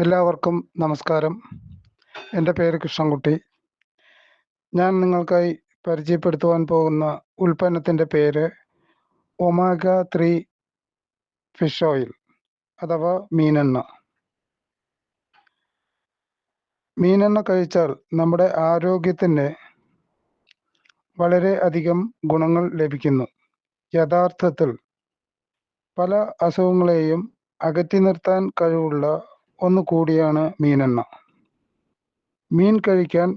എല്ലാവർക്കും നമസ്കാരം. എൻ്റെ പേര് കൃഷ്ണൻകുട്ടി. ഞാൻ നിങ്ങൾക്കായി പരിചയപ്പെടുത്തുവാൻ പോകുന്ന ഉൽപ്പന്നത്തിൻ്റെ പേര് ഒമേഗ 3 ഫിഷ് ഓയിൽ അഥവാ മീനെണ്ണ. മീനെണ്ണ കഴിച്ചാൽ നമ്മുടെ ആരോഗ്യത്തിന് വളരെ അധികം ഗുണങ്ങൾ ലഭിക്കുന്നു. യഥാർത്ഥത്തിൽ പല അസുഖങ്ങളെയും അകറ്റി നിർത്താൻ കഴിവുള്ള ഒന്ന് കൂടിയാണ് മീനെണ്ണ. മീൻ കഴിക്കാൻ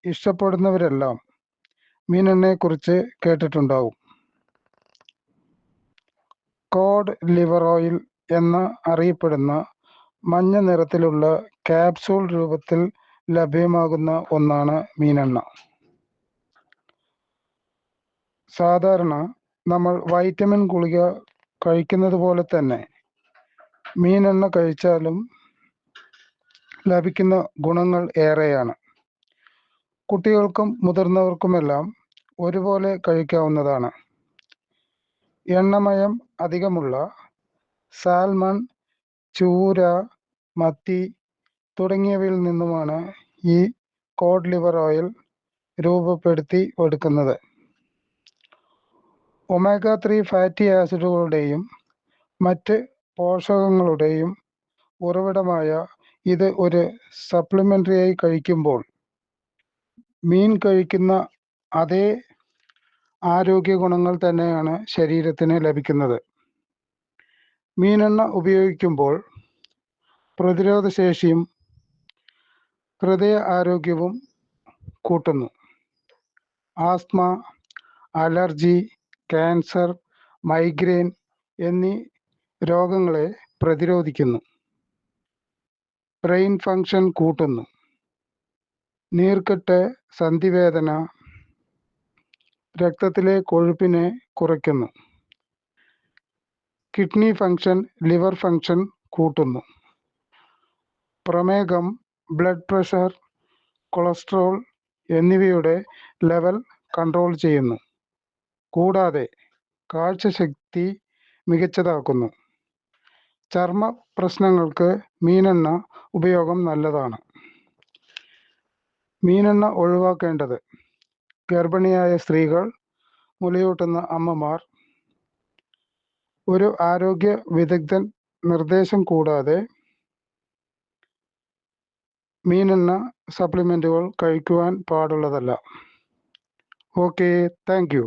ഇഷ്ടപ്പെടുന്നവരെല്ലാം മീനെണ്ണയെക്കുറിച്ച് കേട്ടിട്ടുണ്ടാവും. കോഡ് ലിവർ ഓയിൽ എന്ന് അറിയപ്പെടുന്ന മഞ്ഞ നിറത്തിലുള്ള ക്യാപ്സൂൾ രൂപത്തിൽ ലഭ്യമാകുന്ന ഒന്നാണ് മീനെണ്ണ. സാധാരണ നമ്മൾ വൈറ്റമിൻ ഗുളിക കഴിക്കുന്നത് പോലെ തന്നെ മീനെണ്ണ കഴിച്ചാലും ലഭിക്കുന്ന ഗുണങ്ങൾ ഏറെയാണ്. കുട്ടികൾക്കും മുതിർന്നവർക്കുമെല്ലാം ഒരുപോലെ കഴിക്കാവുന്നതാണ്. എണ്ണമയം അധികമുള്ള സാൽമൺ, ചൂര, മത്തി തുടങ്ങിയവയിൽ നിന്നുമാണ് ഈ കോഡ് ലിവർ ഓയിൽ രൂപപ്പെടുത്തി എടുക്കുന്നത്. ഒമേഗ 3 ഫാറ്റി ആസിഡുകളുടെയും മറ്റ് പോഷകങ്ങളുടെയും ഉറവിടമായ ഇത് ഒരു സപ്ലിമെൻ്ററിയായി കഴിക്കുമ്പോൾ മീൻ കഴിക്കുന്ന അതേ ആരോഗ്യ ഗുണങ്ങൾ തന്നെയാണ് ശരീരത്തിന് ലഭിക്കുന്നത്. മീനെണ്ണ ഉപയോഗിക്കുമ്പോൾ പ്രതിരോധശേഷിയും ഹൃദയ ആരോഗ്യവും കൂട്ടുന്നു. ആസ്മ, അലർജി, ക്യാൻസർ, മൈഗ്രെയിൻ എന്നീ രോഗങ്ങളെ പ്രതിരോധിക്കുന്നു. ബ്രെയിൻ ഫങ്ഷൻ കൂട്ടുന്നു. നീർക്കെട്ട്, സന്ധിവേദന, രക്തത്തിലെ കൊഴുപ്പിനെ കുറയ്ക്കുന്നു. കിഡ്നി ഫങ്ഷൻ, ലിവർ ഫങ്ഷൻ കൂട്ടുന്നു. പ്രമേഹം, ബ്ലഡ് പ്രഷർ, കൊളസ്ട്രോൾ എന്നിവയുടെ ലെവൽ കൺട്രോൾ ചെയ്യുന്നു. കൂടാതെ കാഴ്ചശക്തി മികച്ചതാക്കുന്നു. ചർമ്മ പ്രശ്നങ്ങൾക്ക് മീനെണ്ണ ഉപയോഗം നല്ലതാണ്. മീനെണ്ണ ഒഴിവാക്കേണ്ടത് ഗർഭിണിയായ സ്ത്രീകൾ, മുലയൂട്ടുന്ന അമ്മമാർ, ഒരു ആരോഗ്യ വിദഗ്ധൻ നിർദ്ദേശം കൂടാതെ മീനെണ്ണ സപ്ലിമെൻറ്റുകൾ കഴിക്കുവാൻ പാടുള്ളതല്ല. Okay, thank you.